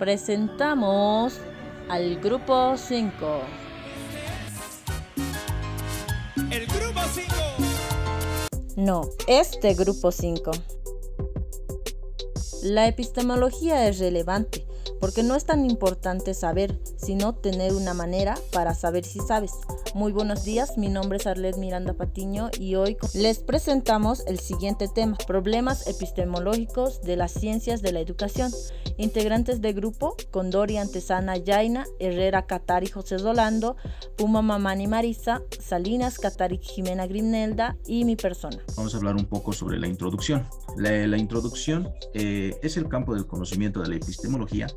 Presentamos al Grupo 5. El Grupo 5. No, este Grupo 5. La epistemología es relevante porque no es tan importante saber, sino tener una manera para saber si sabes. Muy buenos días, mi nombre es Arlet Miranda Patiño y hoy les presentamos el siguiente tema: problemas epistemológicos de las ciencias de la educación. Integrantes del grupo: Condori Antesana Yaina, Herrera Catari José Rolando, Puma Mamani Marisa, Salinas Catari Jimena Grimnelda y mi persona. Vamos a hablar un poco sobre la introducción. La introducción es el campo del conocimiento de la epistemología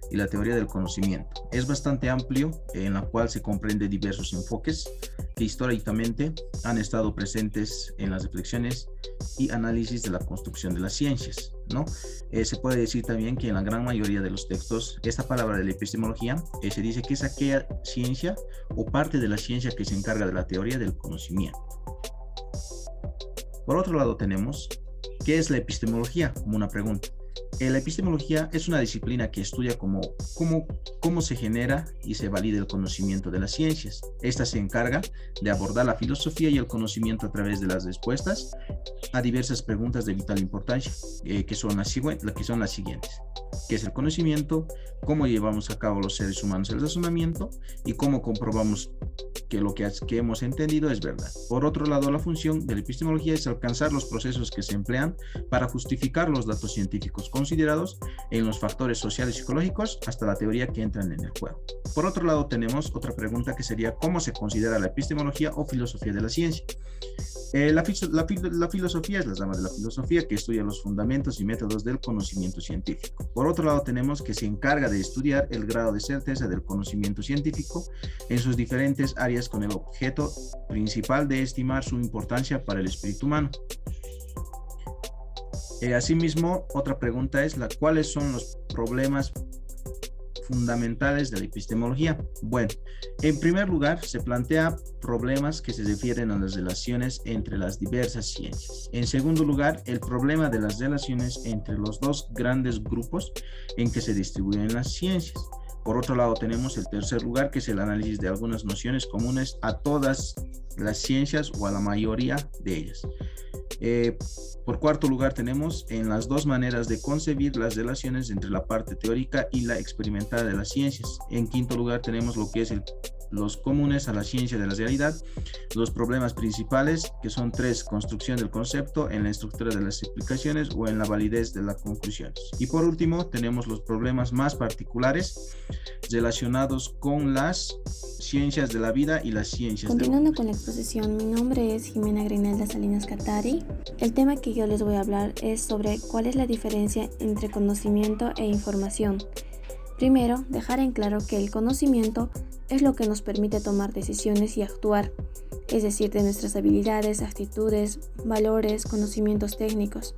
y la teoría del conocimiento. Es bastante amplio, en la cual se comprende diversos enfoques que históricamente han estado presentes en las reflexiones y análisis de la construcción de las ciencias, ¿no? Se puede decir también que en la gran mayoría de los textos, esta palabra de la epistemología se dice que es aquella ciencia o parte de la ciencia que se encarga de la teoría del conocimiento. Por otro lado tenemos, ¿qué es la epistemología? Como una pregunta. La epistemología es una disciplina que estudia cómo se genera y se valida el conocimiento de las ciencias. Esta se encarga de abordar la filosofía y el conocimiento a través de las respuestas a diversas preguntas de vital importancia, que son las siguientes. ¿Qué es el conocimiento? ¿Cómo llevamos a cabo los seres humanos el razonamiento? ¿Y cómo comprobamos que lo que hemos entendido es verdad? Por otro lado, la función de la epistemología es alcanzar los procesos que se emplean para justificar los datos científicos considerados en los factores sociales y psicológicos hasta la teoría que entran en el juego. Por otro lado, tenemos otra pregunta que sería: ¿cómo se considera la epistemología o filosofía de la ciencia? La filosofía es la rama de la filosofía que estudia los fundamentos y métodos del conocimiento científico. Por otro lado, tenemos que se encarga de estudiar el grado de certeza del conocimiento científico en sus diferentes áreas con el objeto principal de estimar su importancia para el espíritu humano. Asimismo, otra pregunta es ¿cuáles son los problemas fundamentales de la epistemología? Bueno, en primer lugar, se plantea problemas que se refieren a las relaciones entre las diversas ciencias. En segundo lugar, el problema de las relaciones entre los dos grandes grupos en que se distribuyen las ciencias. Por otro lado, tenemos el tercer lugar, que es el análisis de algunas nociones comunes a todas las ciencias o a la mayoría de ellas. Por cuarto lugar, tenemos en las dos maneras de concebir las relaciones entre la parte teórica y la experimentada de las ciencias. En quinto lugar, tenemos lo que es los comunes a la ciencia de la realidad, los problemas principales, que son tres: construcción del concepto, en la estructura de las explicaciones o en la validez de las conclusiones. Y por último, tenemos los problemas más particulares relacionados con las ciencias de la vida y las ciencias Continuando con la exposición, mi nombre es Jimena Grinelda Salinas Catari. El tema que yo les voy a hablar es sobre cuál es la diferencia entre conocimiento e información. Primero, dejar en claro que el conocimiento es lo que nos permite tomar decisiones y actuar, es decir, de nuestras habilidades, actitudes, valores, conocimientos técnicos.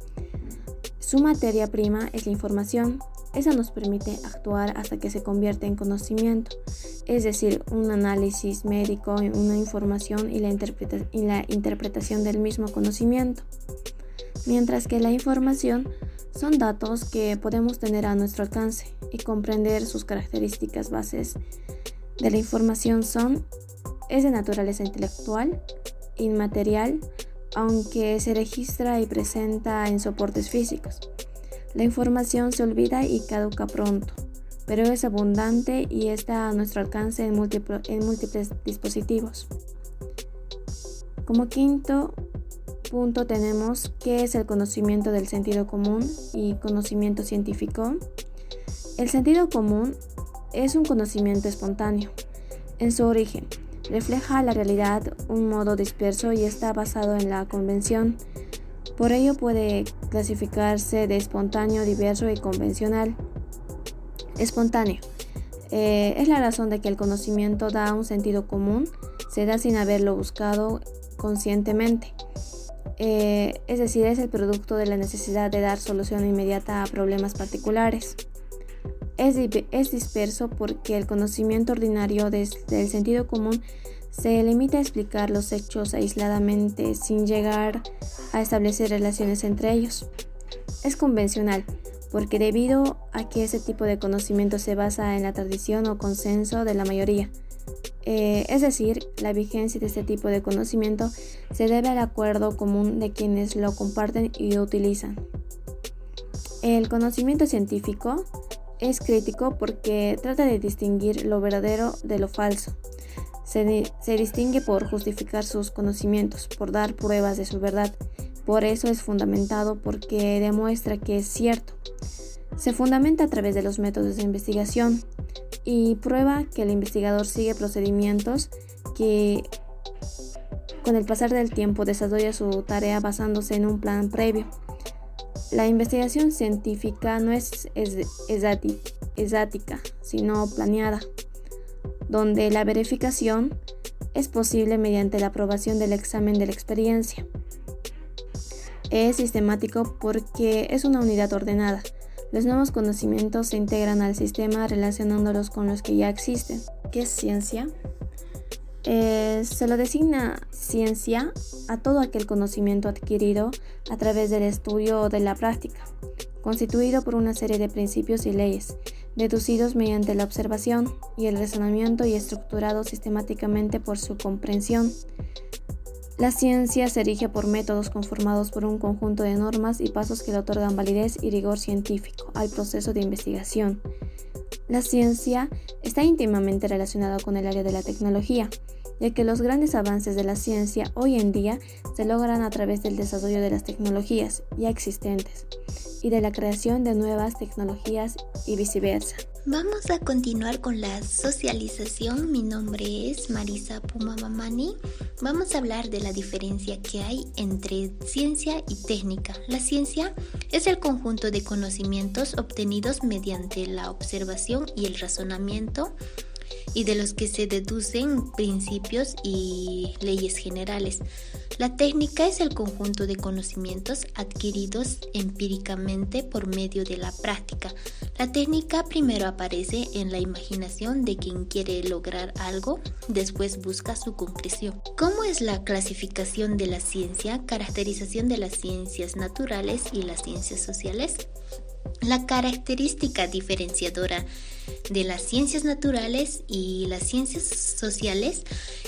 Su materia prima es la información. Esa nos permite actuar hasta que se convierte en conocimiento, es decir, un análisis médico, una información y la interpretación del mismo conocimiento. Mientras que la información son datos que podemos tener a nuestro alcance y comprender sus características bases de la información es de naturaleza intelectual, inmaterial, aunque se registra y presenta en soportes físicos. La información se olvida y caduca pronto, pero es abundante y está a nuestro alcance en múltiples dispositivos. Como quinto punto tenemos qué es el conocimiento del sentido común y conocimiento científico. El sentido común es un conocimiento espontáneo. En su origen, refleja la realidad un modo disperso y está basado en la convención. Por ello puede clasificarse de espontáneo, diverso y convencional. Espontáneo es la razón de que el conocimiento da un sentido común, se da sin haberlo buscado conscientemente. Es decir, es el producto de la necesidad de dar solución inmediata a problemas particulares. Es disperso porque el conocimiento ordinario del sentido común se limita a explicar los hechos aisladamente sin llegar a establecer relaciones entre ellos. Es convencional porque debido a que ese tipo de conocimiento se basa en la tradición o consenso de la mayoría, es decir, la vigencia de este tipo de conocimiento se debe al acuerdo común de quienes lo comparten y lo utilizan. El conocimiento científico es crítico porque trata de distinguir lo verdadero de lo falso. Se distingue por justificar sus conocimientos, por dar pruebas de su verdad. Por eso es fundamentado porque demuestra que es cierto. Se fundamenta a través de los métodos de investigación y prueba que el investigador sigue procedimientos que con el pasar del tiempo desarrolla su tarea basándose en un plan previo. La investigación científica no es estática, sino planeada, donde la verificación es posible mediante la aprobación del examen de la experiencia. Es sistemático porque es una unidad ordenada. Los nuevos conocimientos se integran al sistema relacionándolos con los que ya existen. ¿Qué es ciencia? Se lo designa ciencia a todo aquel conocimiento adquirido a través del estudio o de la práctica, constituido por una serie de principios y leyes, deducidos mediante la observación y el razonamiento y estructurado sistemáticamente por su comprensión. La ciencia se rige por métodos conformados por un conjunto de normas y pasos que le otorgan validez y rigor científico al proceso de investigación. La ciencia está íntimamente relacionada con el área de la tecnología, ya que los grandes avances de la ciencia hoy en día se logran a través del desarrollo de las tecnologías ya existentes y de la creación de nuevas tecnologías y viceversa. Vamos a continuar con la socialización. Mi nombre es Marisa Pumamamani. Vamos a hablar de la diferencia que hay entre ciencia y técnica. La ciencia es el conjunto de conocimientos obtenidos mediante la observación y el razonamiento, y de los que se deducen principios y leyes generales. La técnica es el conjunto de conocimientos adquiridos empíricamente por medio de la práctica. La técnica primero aparece en la imaginación de quien quiere lograr algo, después busca su concreción. ¿Cómo es la clasificación de la ciencia? Caracterización de las ciencias naturales y las ciencias sociales. La característica diferenciadora de las ciencias naturales y las ciencias sociales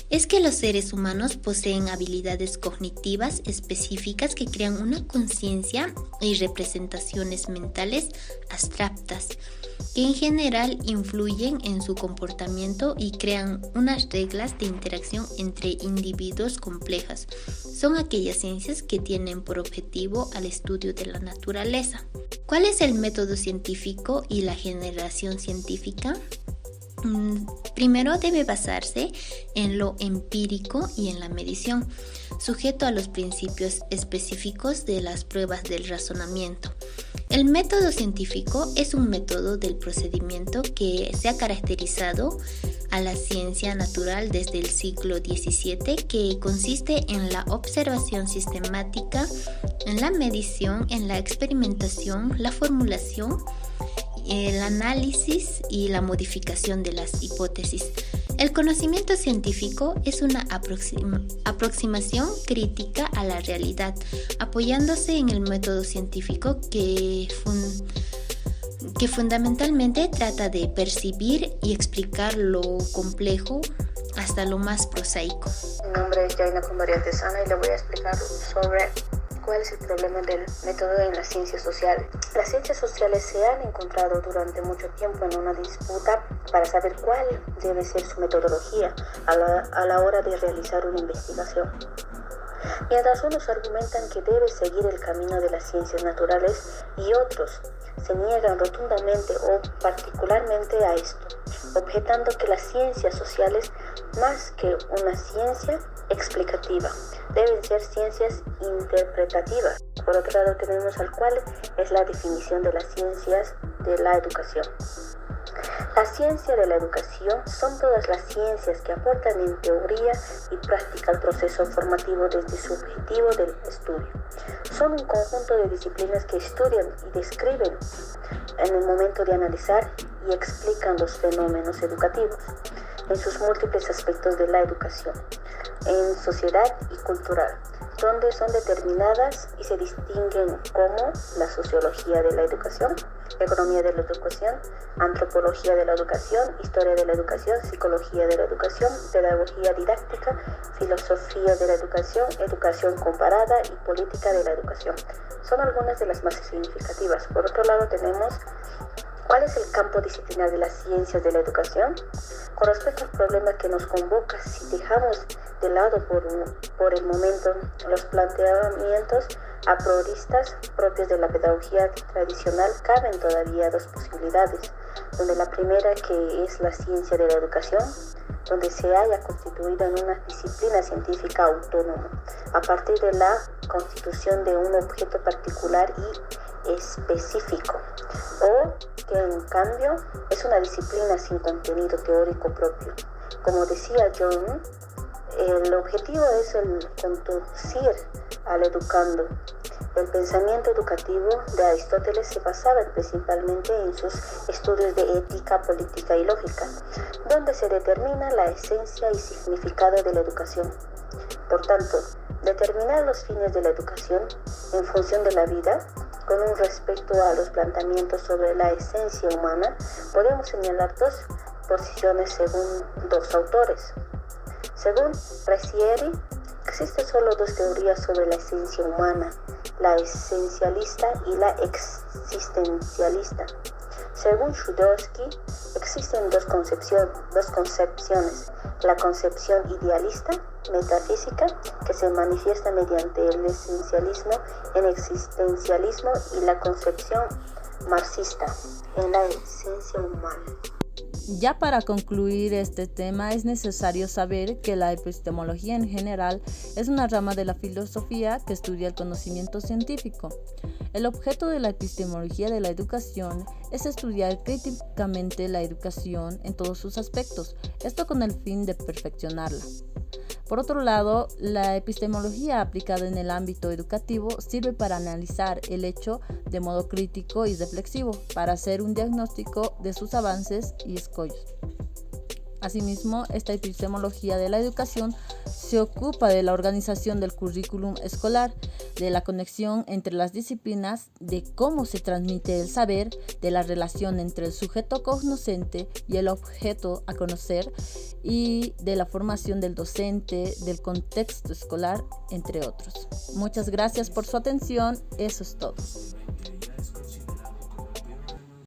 es que los seres humanos poseen habilidades cognitivas específicas que crean una conciencia y representaciones mentales abstractas que en general influyen en su comportamiento y crean unas reglas de interacción entre individuos complejas. Son aquellas ciencias que tienen por objetivo al estudio de la naturaleza. ¿Cuál es el método científico y la generación científica? Primero debe basarse en lo empírico y en la medición, sujeto a los principios específicos de las pruebas del razonamiento. El método científico es un método del procedimiento que se ha caracterizado a la ciencia natural desde el siglo XVII, que consiste en la observación sistemática, en la medición, en la experimentación, la formulación, el análisis y la modificación de las hipótesis. El conocimiento científico es una aproximación crítica a la realidad, apoyándose en el método científico que fundamentalmente trata de percibir y explicar lo complejo hasta lo más prosaico. Mi nombre es Yaina María Tesana y le voy a explicar sobre cuál es el problema del método en las ciencias sociales. Las ciencias sociales se han encontrado durante mucho tiempo en una disputa para saber cuál debe ser su metodología a la hora de realizar una investigación. Mientras unos argumentan que debe seguir el camino de las ciencias naturales y otros se niegan rotundamente o particularmente a esto, objetando que las ciencias sociales, más que una ciencia explicativa, deben ser ciencias interpretativas. Por otro lado tenemos al cual es la definición de las ciencias de la educación. La ciencia de la educación son todas las ciencias que aportan en teoría y práctica al proceso formativo desde su objetivo del estudio. Son un conjunto de disciplinas que estudian y describen en el momento de analizar y explican los fenómenos educativos en sus múltiples aspectos de la educación, en sociedad y cultural. donde son determinadas y se distinguen como la sociología de la educación, economía de la educación, antropología de la educación, historia de la educación, psicología de la educación, pedagogía didáctica, filosofía de la educación, educación comparada y política de la educación. Son algunas de las más significativas. Por otro lado tenemos ¿cuál es el campo disciplinar de las ciencias de la educación? Con respecto al problema que nos convoca, si dejamos de lado por el momento los planteamientos a prioristas propios de la pedagogía tradicional, caben todavía dos posibilidades, donde la primera, que es la ciencia de la educación, donde se haya constituido en una disciplina científica autónoma, a partir de la constitución de un objeto particular y específico, o que en cambio es una disciplina sin contenido teórico propio. Como decía John, el objetivo es el conducir al educando. El pensamiento educativo de Aristóteles se basaba principalmente en sus estudios de ética, política y lógica, donde se determina la esencia y significado de la educación. Por tanto, determinar los fines de la educación en función de la vida, con un respecto a los planteamientos sobre la esencia humana, podemos señalar dos posiciones según dos autores. Según Ressieri, existen solo dos teorías sobre la esencia humana, la esencialista y la existencialista. Según Shudorsky, existen dos concepciones, la concepción idealista, metafísica, que se manifiesta mediante el esencialismo en existencialismo, y la concepción marxista en la esencia humana. Ya para concluir este tema, es necesario saber que la epistemología en general es una rama de la filosofía que estudia el conocimiento científico. El objeto de la epistemología de la educación es estudiar críticamente la educación en todos sus aspectos, esto con el fin de perfeccionarla. Por otro lado, la epistemología aplicada en el ámbito educativo sirve para analizar el hecho de modo crítico y reflexivo, para hacer un diagnóstico de sus avances y escollos. Asimismo, esta epistemología de la educación se ocupa de la organización del currículum escolar, de la conexión entre las disciplinas, de cómo se transmite el saber, de la relación entre el sujeto cognoscente y el objeto a conocer, y de la formación del docente, del contexto escolar, entre otros. Muchas gracias por su atención. Eso es todo.